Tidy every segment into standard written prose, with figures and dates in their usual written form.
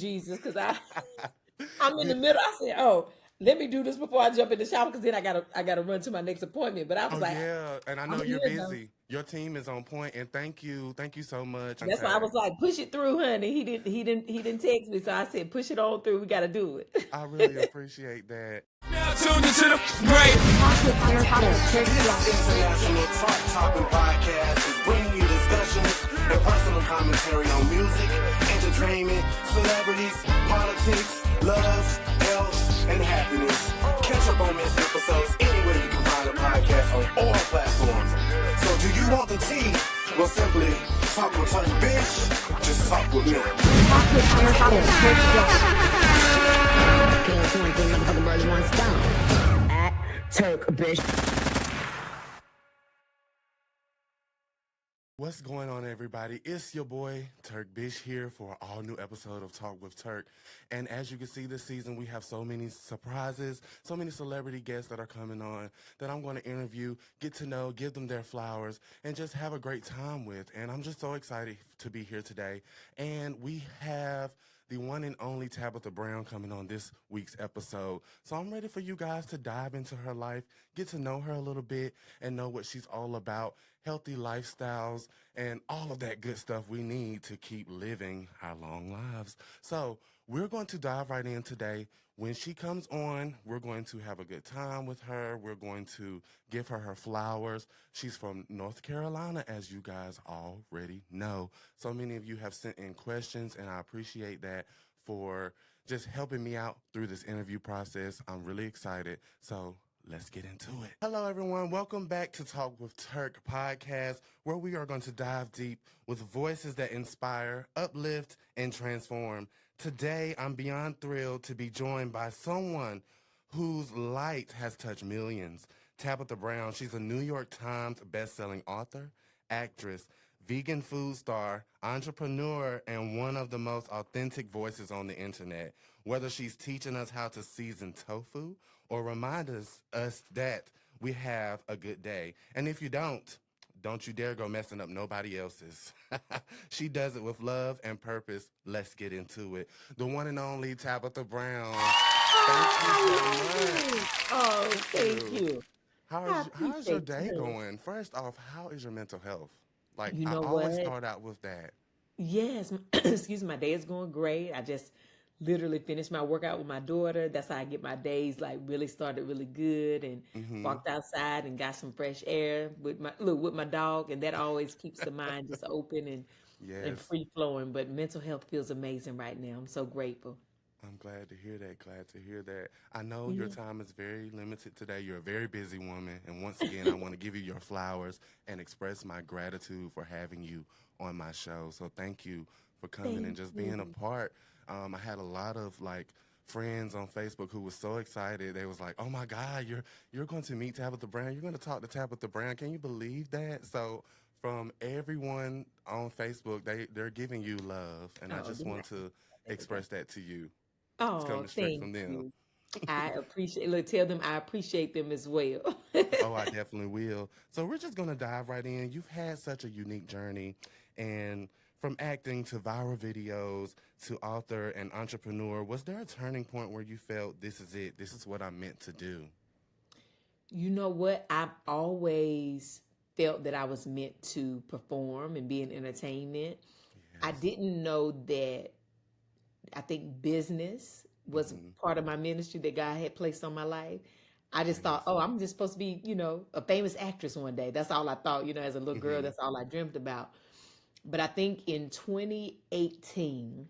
Jesus, because I'm in the middle. I said, oh, let me do this before I jump in the shower because then I gotta run to my next appointment. But I Oh was like, yeah, and I I'm know you're here though. busy. Your team is on point, and thank you so much. That's why I was like, push it through, honey. He didn't text me, so I said, push it on through. We got to do I really it. appreciate that. Now tuned into the great International Talk Topping Podcast is bringing you discussions and personal commentary on music, entertainment, celebrities, politics, love, health, and happiness. Catch up on missed episodes anywhere you can find a podcast on all platforms. So do you want the tea? Well, simply talk with TURKBISH. Just talk with me. Kills one thing, motherfucking birds one stone. At TURKBISH. What's going on, everybody? It's your boy TURKBISH here for an all new episode of Talk with Turk. And as you can see this season, we have so many surprises, so many celebrity guests that are coming on that I'm going to interview, get to know, give them their flowers, and just have a great time with. And I'm just so excited to be here today. And we have the one and only Tabitha Brown coming on this week's episode. So I'm ready for you guys to dive into her life, get to know her a little bit, and know what she's all about, healthy lifestyles, and all of that good stuff we need to keep living our long lives. So we're going to dive right in today. When she comes on, we're going to have a good time with her. We're going to give her her flowers. She's from North Carolina, as you guys already know. So many of you have sent in questions, and I appreciate that for just helping me out through this interview process. I'm really excited. So let's get into it. Hello, everyone. Welcome back to Talk with Turk podcast, where we are going to dive deep with voices that inspire, uplift, and transform. Today, I'm beyond thrilled to be joined by someone whose light has touched millions. Tabitha Brown, she's a New York Times bestselling author, actress, vegan food star, entrepreneur, and one of the most authentic voices on the internet. Whether she's teaching us how to season tofu or remind us that we have a good day. And if you don't you dare go messing up nobody else's. She does it with love and purpose. Let's get into it. The one and only Tabitha Brown. Thank you so much. Oh, thank you. I How's your appreciate day you. going? First off, how is your mental health? Like, You I know always what? start out with that. Yes, excuse me, my day is going great. I just literally finished my workout with my daughter. That's how I get my days like really started really good and Mm-hmm. walked outside and got some fresh air with my dog, and that always keeps the mind just open and Yes. free flowing. But mental health feels amazing right now. I'm so grateful. I'm glad to hear that. Glad to hear that. I know your Yeah. time is very limited today. You're a very busy woman. And once again, I want to give you your flowers and express my gratitude for having you on my show. So thank you for coming and Thank just being a you. part. I had a lot of like friends on Facebook who was so excited. They was like, "Oh my God, you're going to meet Tabitha Brown. You're going to talk to Tabitha Brown. Can you believe that?" So from everyone on Facebook, they're giving you love, and I Oh, just then want to there we go. express that to you. It's Oh, coming straight thank from them. you. I appreciate. Look, tell them I appreciate them as well. Oh, I definitely will. So we're just gonna dive right in. You've had such a unique journey, and from acting to viral videos to author and entrepreneur, was there a turning point where you felt this is it? This is what I'm meant to do? You know what? I've always felt that I was meant to perform and be in entertainment. I Yes. didn't know that I think business was Mm-hmm. part of my ministry that God had placed on my life. I just thought, Yes. oh, I'm just supposed to be, a famous actress one day. That's all I thought, as a little girl, Mm-hmm. that's all I dreamt about. But I think in 2018,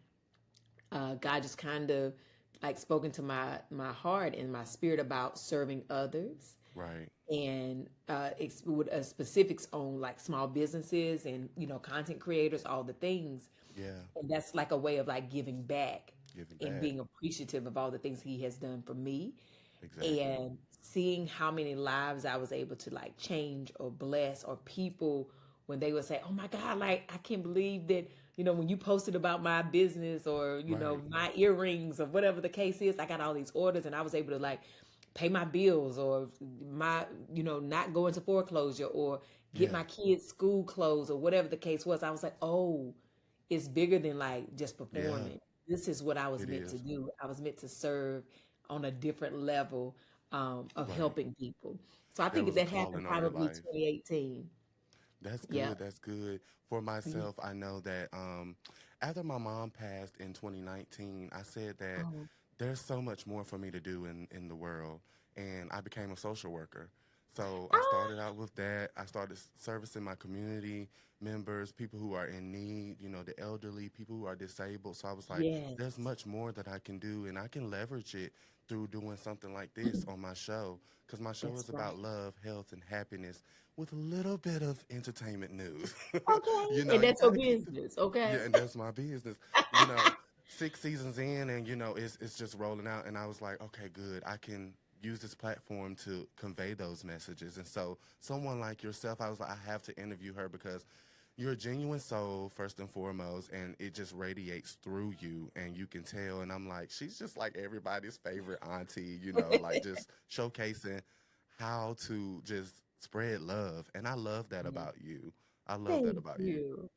God just kind of like spoken to my heart and my spirit about serving others Right. and with specifics on like small businesses and content creators, all the things. Yeah. And that's like a way of like giving back Giving and back. being appreciative of all the things he has done for me Exactly. and seeing how many lives I was able to like change or bless, or people when they would say, "Oh my God, like I can't believe that, when you posted about my business or, Right. my earrings or whatever the case is, I got all these orders and I was able to like pay my bills or my, not go into foreclosure or get Yeah. my kids school clothes or whatever the case was." I was like, "Oh, it's bigger than like just Yeah. performing. this is what I was It meant to is. do. I was meant to serve on a different level of Right. helping people. So I There think was a that happened calling on your probably life. 2018. That's Yeah. good. That's good. For Yeah. myself, I know that after my mom passed in 2019, I said that Oh, there's so much more for me to do in the world. And I became a social worker. So I ah, started out with that. I started servicing my community members, people who are in need, the elderly, people who are disabled. So I was like, there's yes. much more that I can do, and I can leverage it through doing something like this on my show. Because my show That's is about right. love, health, and happiness with a little bit of entertainment news. Okay. And You that's your got to keep the, business. Okay. yeah, and that's my business. You know, 6 seasons in, and it's just rolling out, and I was like, okay, good. I can use this platform to convey those messages. And so, someone like yourself, I was like, I have to interview her because you're a genuine soul first and foremost, and it just radiates through you, and you can tell. And I'm like, she's just like everybody's favorite auntie, like just showcasing how to just spread love. And I love that Yeah. about you. I love that Thank about you. you.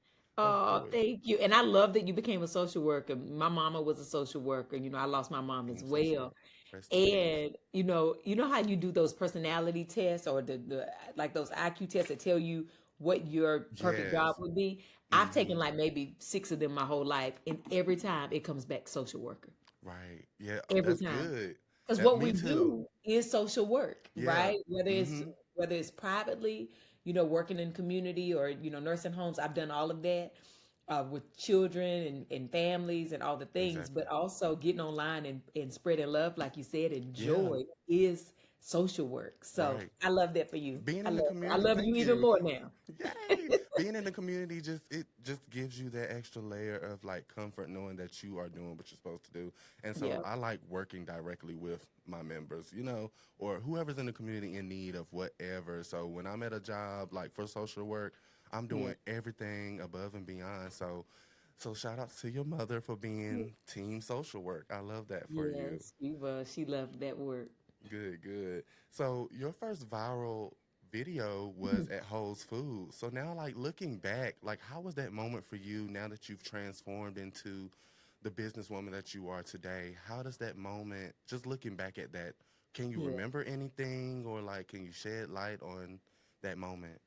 Of Oh, course. thank you. And I love that you became a social worker. My mama was a social worker. I lost my mom as I'm so sorry. well. Rest in peace. And you know how you do those personality tests or the like those IQ tests that tell you what your perfect job Yes. would be. I've Hmm. taken like maybe six of them my whole life, and every time it comes back social worker. Right. Yeah. Every That's time. good. Because That what me we too. do is social work, Yeah. right? Hmm. Whether it's privately, working in community or nursing homes. I've done all of that with children and families and all the things, Exactly. but also getting online and spreading love, like you said, and Yeah. joy is social work. So Right. I love that for you. Being I in the love I community, love you thank even you. more now. Yay! Being in the community just gives you that extra layer of like comfort knowing that you are doing what you're supposed to do. And so Yeah, I like working directly with my members, or whoever's in the community in need of whatever. So when I'm at a job like for social work, I'm yeah, doing everything above and beyond. So shout out to your mother for being team social work. I love that for you. yes. She loved that work. Good, good. So your first viral video was at Whole's Foods. So now, like looking back, like how was that moment for you now that you've transformed into the businesswoman that you are today? How does that moment, just looking back at that, can you Yeah. remember anything or like can you shed light on that moment?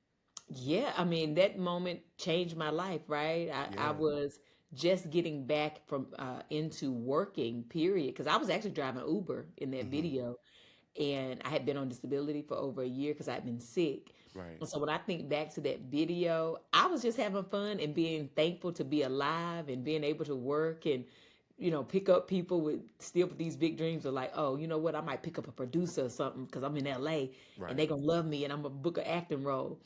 Yeah, I mean, that moment changed my life, right? I Yeah. was just getting back from into working, period, because I was actually driving Uber in that Mm-hmm. video, and I had been on disability for over a year because I'd been sick. Right. And so when I think back to that video, I was just having fun and being thankful to be alive and being able to work and pick up people with still with these big dreams of like, oh, you know what, I might pick up a producer or something because I'm in LA and they're Right. gonna love me and I'm gonna book an acting role.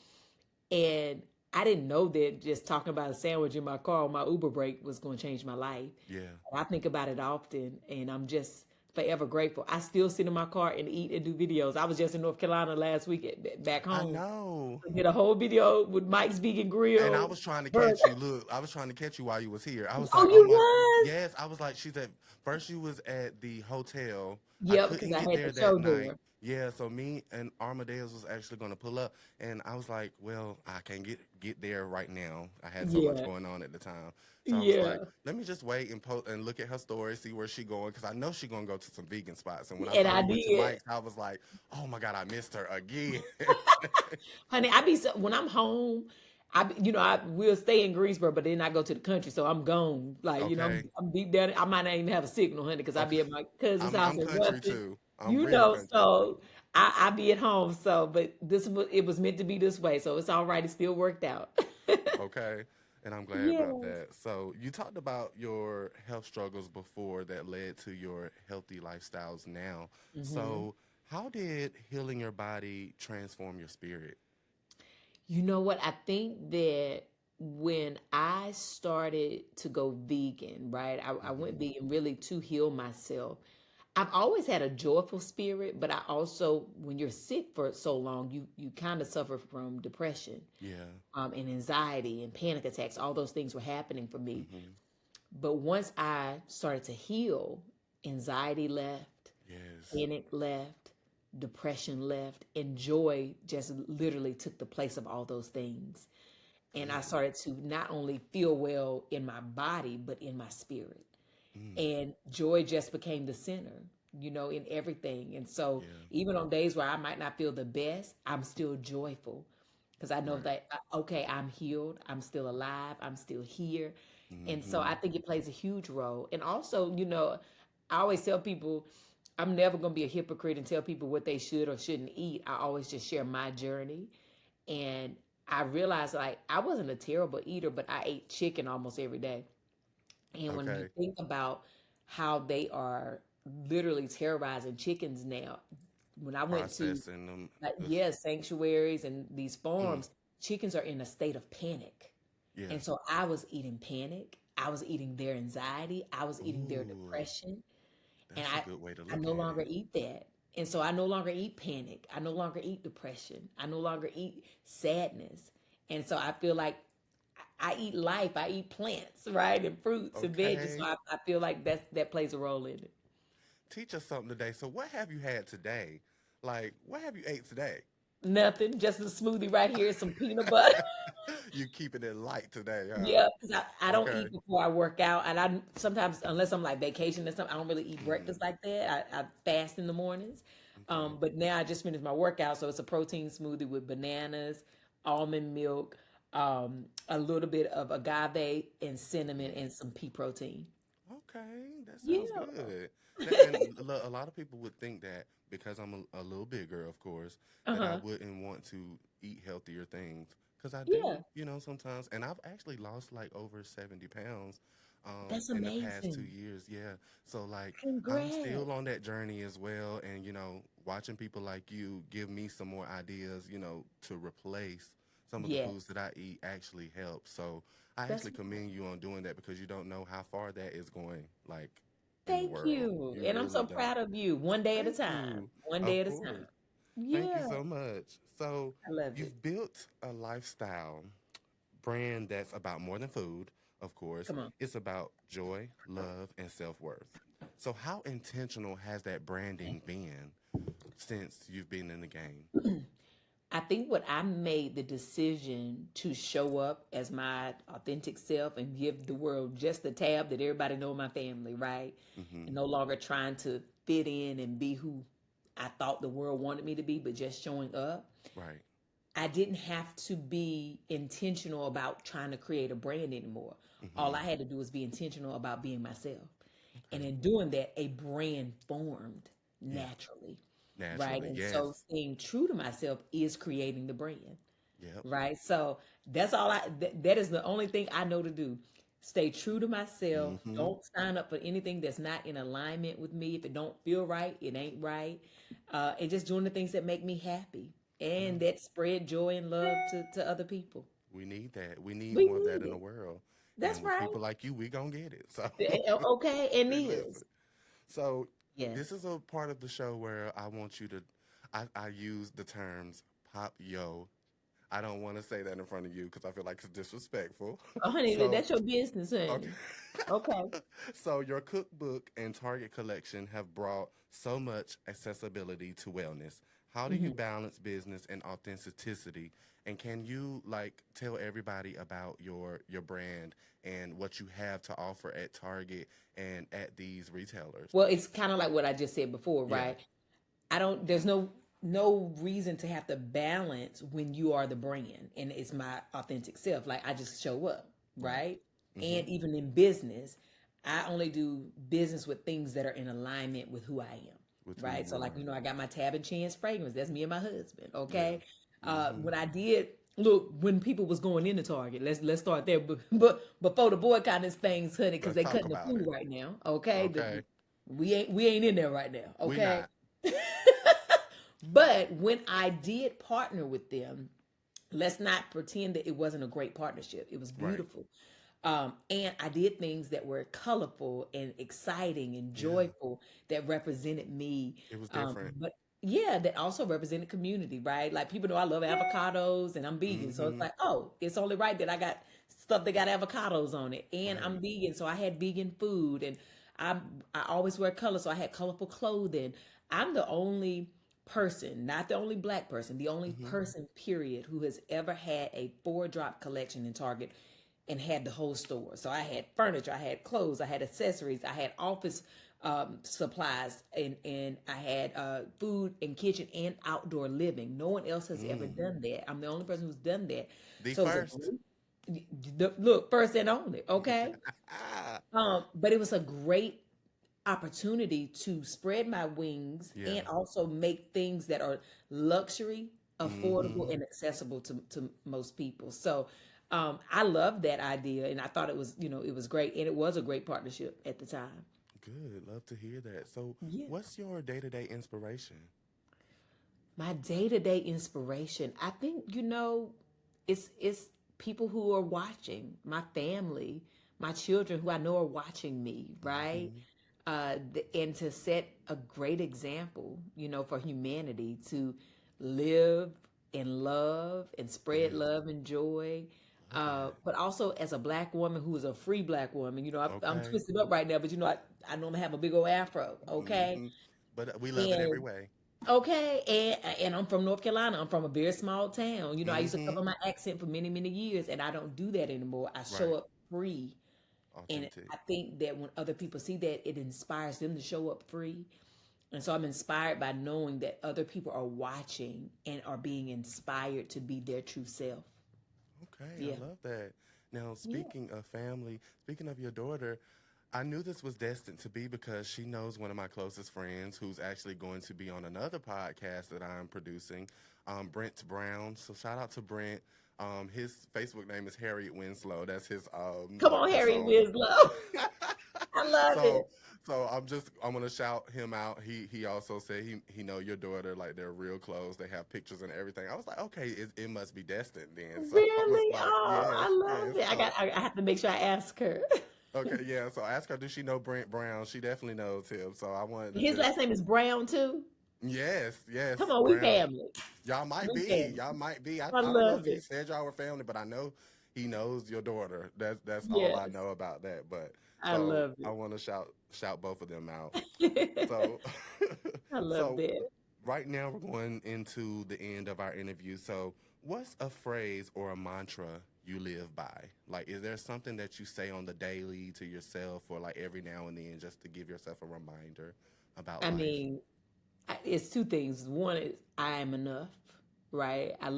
And I didn't know that just talking about a sandwich in my car on my Uber break was going to change my life. Yeah. And I think about it often, and I'm just forever grateful. I still sit in my car and eat and do videos. I was just in North Carolina last week back I home. know. I did a whole video with Mike's Vegan And I Grill. was trying to Burger. catch you. Look, I was trying to catch you while you was here. I was Oh, like, oh you my, was? yes. I was like, she's at first. She was at the hotel. I Yep, because couldn't I get had the there that show night. there. Yeah, so me and Armadale's was actually going to pull up, and I was like, well, I can't get there right now. I had so much Yeah, going on at the time, so I was like, yeah. let me just wait and post and look at her story, see where she going, because I know she gonna go to some vegan spots. And when I And saw I you went to did. Mike's, I was like, oh my god, I missed her again. Honey, I be so, when I'm home, I will stay in Greensboro, but then I go to the country, so I'm gone. Like Okay, I'm deep down. I might not even have a signal, honey, because I okay. be at my cousin's house I'm in country Ruston. too. I'm real country. So I be at home. So, but it was meant to be this way, so it's all right. It still worked out. Okay. And I'm glad about Yes. that. So, you talked about your health struggles before that led to your healthy lifestyles now. hmm So, how did healing your body transform your spirit? You know what? I think that when I started to go vegan, right? I Hmm. went vegan really to heal myself. I've always had a joyful spirit, but I also, when you're sick for so long, you kind of suffer from depression, Yeah. and anxiety and panic attacks. All those things were happening for me. Hmm. But once I started to heal, anxiety left, Yes. panic left, depression left, and joy just literally took the place of all those things. And I Good. started to not only feel well in my body, but in my spirit. and joy just became the center, in everything. And so Yeah. even on days where I might not feel the best, I'm still joyful because I know Right. that, okay, I'm healed, I'm still alive, I'm still here. And so Mm-hmm. I think it plays a huge role. And also, I always tell people I'm never going to be a hypocrite and tell people what they should or shouldn't eat. I always just share my journey. And I realized, like, I wasn't a terrible eater, but I ate chicken almost every day. And when you Okay. think about how they are literally terrorizing chickens now, when I went to, Processing them. like, It's, yeah, sanctuaries and these mm, farms, chickens are in a state of panic. yeah. And so I was eating panic. I was eating their anxiety. I was eating their Ooh, depression. And that's a good way to I look no at longer it. eat that. And so I no longer eat panic. I no longer eat depression. I no longer eat sadness. And so I feel like I eat life. I eat plants, right? And fruits and veggies. So Okay. I feel like that plays a role in it. Teach us something today. So, what have you had today? Like, what have you ate today? Nothing, just a smoothie right here, some peanut butter. You keeping it light today, huh? Yeah, because I don't Okay. eat before I work out, and I sometimes, unless I'm like vacation or something, I don't really eat Mm, breakfast like that. I fast in the mornings, okay. but now I just finished my workout, so it's a protein smoothie with bananas, almond milk, a little bit of agave and cinnamon, and some pea protein. Okay, that sounds Yeah. good. And a lot of people would think that because I'm a little bigger, of course, that I Uh-huh. wouldn't want to eat healthier things. Because I Yeah. do, sometimes. And I've actually lost like over 70 pounds That's in the past two amazing. years. Yeah. So, like, I'm Congrats. still on that journey as well. And, watching people like you give me some more ideas, to replace some of the Yes. foods that I eat actually help. So, I That's actually commend you on doing that because you don't know how far that is going, like in the Thank world. you. You And I'm really so don't. proud of you. One day at a Thank time. you. One day Of at a course. time. Thank you Yeah. so much. So, I love it. you've built a lifestyle brand that's about more than food, of course. Come on. It's about joy, love, and self worth. So, how intentional has that branding been since you've been in the game? I think what I made the decision to show up as my authentic self and give the world just the tab that everybody know my family, right? Mm-hmm. And no longer trying to fit in and be who I thought the world wanted me to be, but just showing up. Right. I didn't have to be intentional about trying to create a brand anymore. All Mm-hmm. I had to do was be intentional about being myself. And Okay. in doing that, a brand formed Yeah. naturally, right? Naturally. And Yes. so staying true to myself is creating the brand, Yep. right? So that's all that is the only thing I know to do. Stay true to myself. Mm-hmm. Don't sign up for anything that's not in alignment with me. If it don't feel right, it ain't right. And just doing the things that make me happy and Well, that spread joy and love to other people. we need that. We need We more of that need in the it. world. That's And with right. people like you, we gonna get it. So Okay, and listen. is. So Yes. this is a part of the show where I want you to I use the terms pop yo. I don't want to say that in front of you because I feel like it's disrespectful. Oh, honey, So that's your business, okay. honey. Okay. So your cookbook and Target collection have brought so much accessibility to wellness. How do you Mhm. balance business and authenticity? And can you like tell everybody about your brand and what you have to offer at Target and at these retailers? Well, it's kind of like what I just said before, Yeah. right? I don't there's no reason to have to balance when you are the brand and it's my authentic self. Like I just show up, Right. right? Mm-hmm. And even in business, I only do business with things that are in alignment with who I am, With who right? So you like, are. I got my Tab and Chance fragrance. That's me and my husband, Yeah. okay? Mm-hmm. When I did look when people was going into Target, let's start there. But before the boycotting things, honey, because Let's they talk cutting the about food it. right now, okay? Okay. We ain't in there right now, We okay? not. But when I did partner with them, let's not pretend that it wasn't a great partnership. It was Right. beautiful. And I did things that were colorful and exciting and Yeah. joyful that represented me. It was different. But yeah, that also represented community, right? Like people know I love avocados and I'm vegan. So it's Mm-hmm. like, oh, it's only right that I got stuff that got avocados on it. And Right. I'm vegan. So I had vegan food and I always wear color. So I had colorful clothing. I'm the only person, not the only black person, the only Mm-hmm. person, period, who has ever had a 4-drop collection in Target and had the whole store. So I had furniture, I had clothes, I had accessories, I had office supplies, and I had food and kitchen and outdoor living. No one else has ever done that. I'm the only person who's done that. The So it was a first. look, first and only, okay? Ah, But it was a great opportunity to spread my wings yeah. and also make things that are luxury affordable Mm-hmm. and accessible to most people. So I loved that idea, and I thought it was, it was great, and it was a great partnership at the time. Good. Love to hear that. So, Yeah. what's your day-to-day inspiration? My day-to-day inspiration, I think, it's people who are watching, my family, my children who I know are watching me, right? Mm-hmm. And to set a great example, for humanity to live and love and spread Yes. love and joy. Love that. But also as a black woman who is a free black woman, I'm Okay. twisted up right now, but I normally have a big old afro, okay? Mm-hmm. But we love it every And way. okay, and I'm from North Carolina. I'm from a very small town. I used to Mm-hmm. cover my accent for many, many years, and I don't do that anymore. I show Right. up free, and Authentic. I think that when other people see that, it inspires them to show up free. And so I'm inspired by knowing that other people are watching and are being inspired to be their true self. Okay, Yeah, I love that. Now, yeah. speaking of family, speaking of your daughter, I knew this was destined to be because she knows one of my closest friends who's actually going to be on another podcast that I'm producing, Brent Brown. So shout out to Brent. His Facebook name is Harriet Winslow. That's his Come on, Harry persona. Winslow. I love so it. I'm gonna shout him out. He also said he know your daughter, like they're real close. They have pictures and everything. I was like, okay, it must be destined then. So I was Really? like, Oh, yes, I love yes. it. So I have to make sure I ask her. okay, yeah. So ask her, does she know Brent Brown? She definitely knows him. So I wanted to His just last name is Brown too. yes, Come on, we Brown. family. Y'all might We be. family. Y'all might be. I I don't know love if he it. said y'all were family, but I know he knows your daughter. That's all I Yes, know about that. But I so love I want to shout both of them out. it. So I love so that. right now we're going into the end of our interview. So what's a phrase or a mantra you live by? Like, is there something that you say on the daily to yourself or like every now and then just to give yourself a reminder about I life? mean, it's two things. One is I am enough, right? I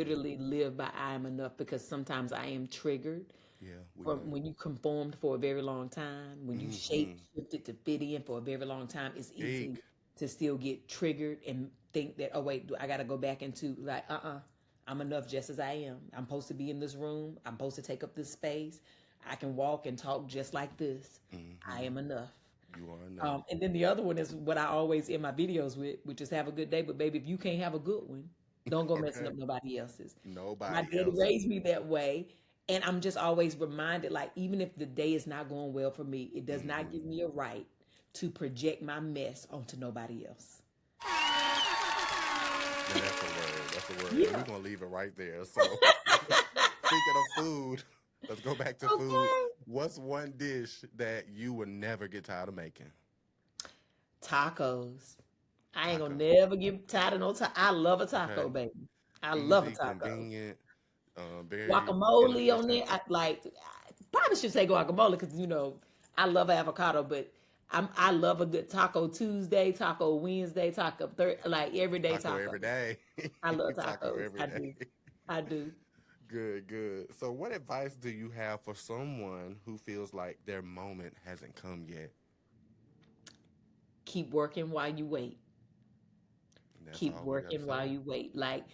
Hmm. literally live by I am enough because sometimes I am triggered Yeah, we from know. when you conformed for a very long time, when you Hmm. shifted to fit in for a very long time, it's easy Speak. to still get triggered and think that, oh wait, I got to go back into like, I'm enough just as I am. I'm supposed to be in this room. I'm supposed to take up this space. I can walk and talk just like this. I Hmm. am enough. You are enough. And then the other one is what I always end my videos with, which is have a good day. But baby, if you can't have a good one, don't go messing Okay. up nobody else's. My Nobody daddy else's. raised me that way. And I'm just always reminded, like, even if the day is not going well for me, it does not Hmm. give me a right to project my mess onto nobody else. Now that's a word. That's a word. And we're Yeah. gonna leave it right there. So speaking of food, let's go back to food. Okay. What's one dish that you would never get tired of making? Tacos. I ain't gonna Taco. never get tired of no taco. I love a Okay. taco, baby. I love a Easy, taco. convenient, very Guacamole on inefficient. there. I probably should say guacamole because I love avocado, but I love a good Taco Tuesday, Taco Wednesday, Taco like everyday Taco taco. every day. I love Taco tacos. every I day. do. I do. Good, good. So what advice do you have for someone who feels like their moment hasn't come yet? Keep working while you wait. And that's Keep all we gotta working say. while you wait. Like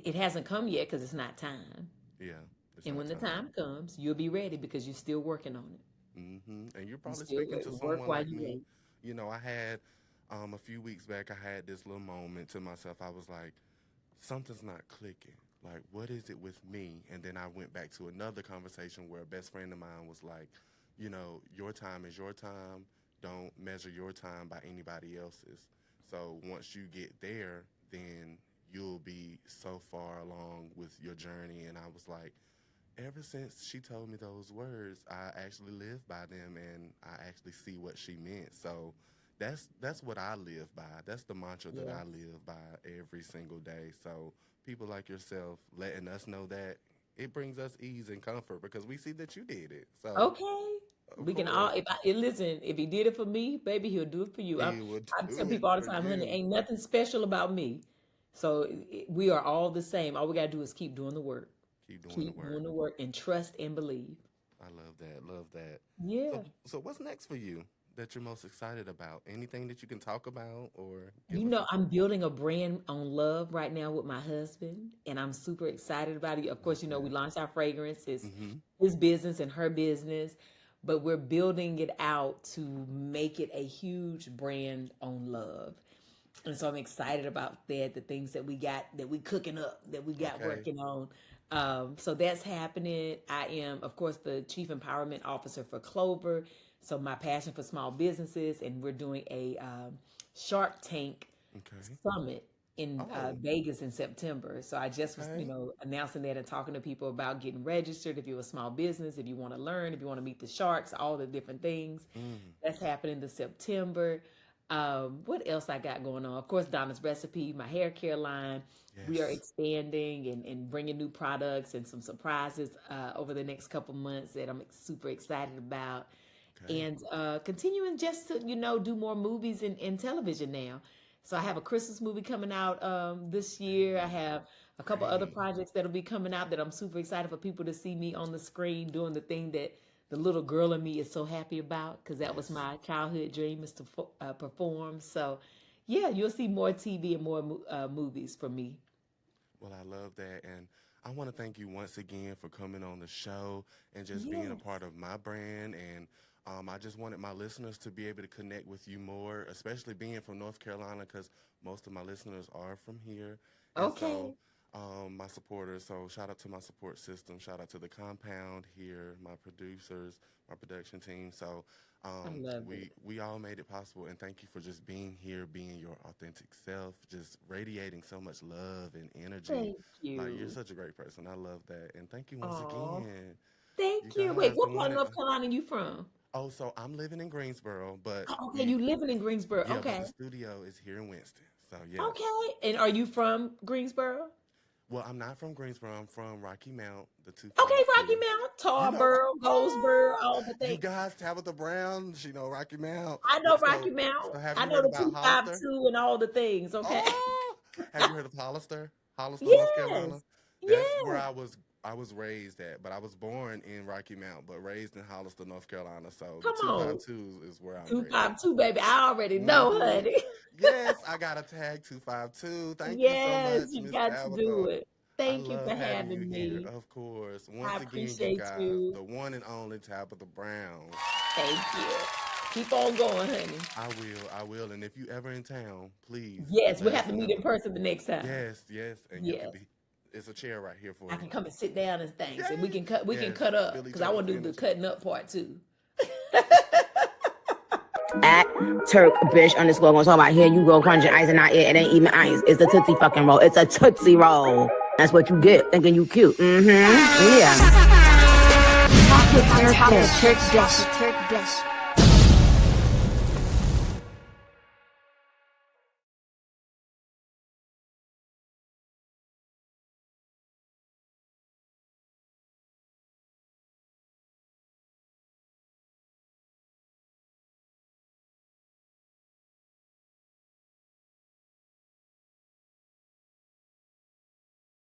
it hasn't come yet because it's not time. Yeah, it's And not when the time. time comes, you'll be ready because you're still working on it. And you're You probably still speaking to work someone while like you me. wait. You know, I had a few weeks back, I had this little moment to myself. I was like, something's not clicking. Like, what is it with me? And then I went back to another conversation where a best friend of mine was like, your time is your time. Don't measure your time by anybody else's. So once you get there, then you'll be so far along with your journey. And I was like, ever since she told me those words, I actually live by them and I actually see what she meant. So that's what I live by. That's the mantra that I Yes. live by every single day. So people like yourself letting us know that it brings us ease and comfort because we see that you did it. So Okay. of We can all, course, listen, if he did it for me, baby, he'll do it for you. he would I tell do it people all the for time, honey, you. ain't nothing special about me. So we are all the same. All we got to do is keep doing the work. Keep doing the Keep work. doing the work and trust and believe. I love that. Love that. Yeah. So what's next for you that you're most excited about? Anything that you can talk about or You give us know, I'm building a brand on love right now with my husband, and I'm super excited about it. Of course, you know, we launched our fragrance. It's his business and her business, but we're building it out to make it a huge brand on love. And so I'm excited about that, the things that we got, that we cooking up, that we got Okay. working on. So that's happening. I am, of course, the Chief Empowerment Officer for Clover. So my passion for small businesses, and we're doing a Shark Tank Summit in Vegas in September. So I just was, you know, announcing that and talking to people about getting registered. If you're a small business, if you want to learn, if you want to meet the sharks, all the different things. That's happening this September. What else I got going on? Of course, Donna's Recipe, my hair care line. We are expanding and bringing new products and some surprises over the next couple months that I'm super excited about. And continuing just to, you know, do more movies and television now. So I have a Christmas movie coming out this year. I have a couple other projects that'll be coming out that I'm super excited for people to see me on the screen doing the thing that the little girl in me is so happy about, because that was my childhood dream, is to perform. So yeah, you'll see more TV and more movies from me. Well, I love that. And I want to thank you once again for coming on the show and just being a part of my brand. And I just wanted my listeners to be able to connect with you more, especially being from North Carolina, because most of my listeners are from here. And so, my supporters, so shout out to my support system, shout out to the compound here, my producers, my production team. So we all made it possible, and thank you for just being here, being your authentic self, just radiating so much love and energy. Thank you. Like, you're such a great person. I love that. And thank you once again. Thank You you. Wait, guys, what the part one of that- North Carolina you from? Oh, so I'm living in Greensboro, but Okay, you living in Greensboro. yeah, Okay. but the studio is here in Winston. So yeah. Okay. And are you from Greensboro? Well, I'm not from Greensboro. I'm from Rocky Mount, the two. Okay, Rocky Mount, Tarboro, Goldsboro, all the You things. guys, Tabitha Brown, she know Rocky Mount. I know So- Rocky Mount. so have I you know heard the about Hollister? 252 and all the things. Okay. Oh, have you heard of Hollister? Hollister, Yes. North Carolina. That's where Yes. I was raised at, but I was born in Rocky Mount, but raised in Hollister, North Carolina. So Come the on. 252 is where I'm raised. 252, baby. I already know, Mhm. honey. Yes, I got a tag 252. Thank Yes, you so you much, Miss got to do Tabitha. it. Thank I you love for having you having here, me. of course. I Once again, you appreciate guys, you. the one and only Tabitha Brown. Thank you. Keep on going, honey. I will. And if you ever in town, please. Yes, we'll let have to us meet know. in person the next time. Yes, and you Yes. can be. It's a chair right here for I you. can come and sit down and things, and we can Yes. cut. We can Yes. cut up Feel each because I want to do other's the cutting up part too. At TURKBISH _ gonna talk about here you go crunching ice and not it. It ain't even ice. It's a Tootsie fucking roll. It's a Tootsie roll. That's what you get thinking you cute. Yeah. TURKBISH.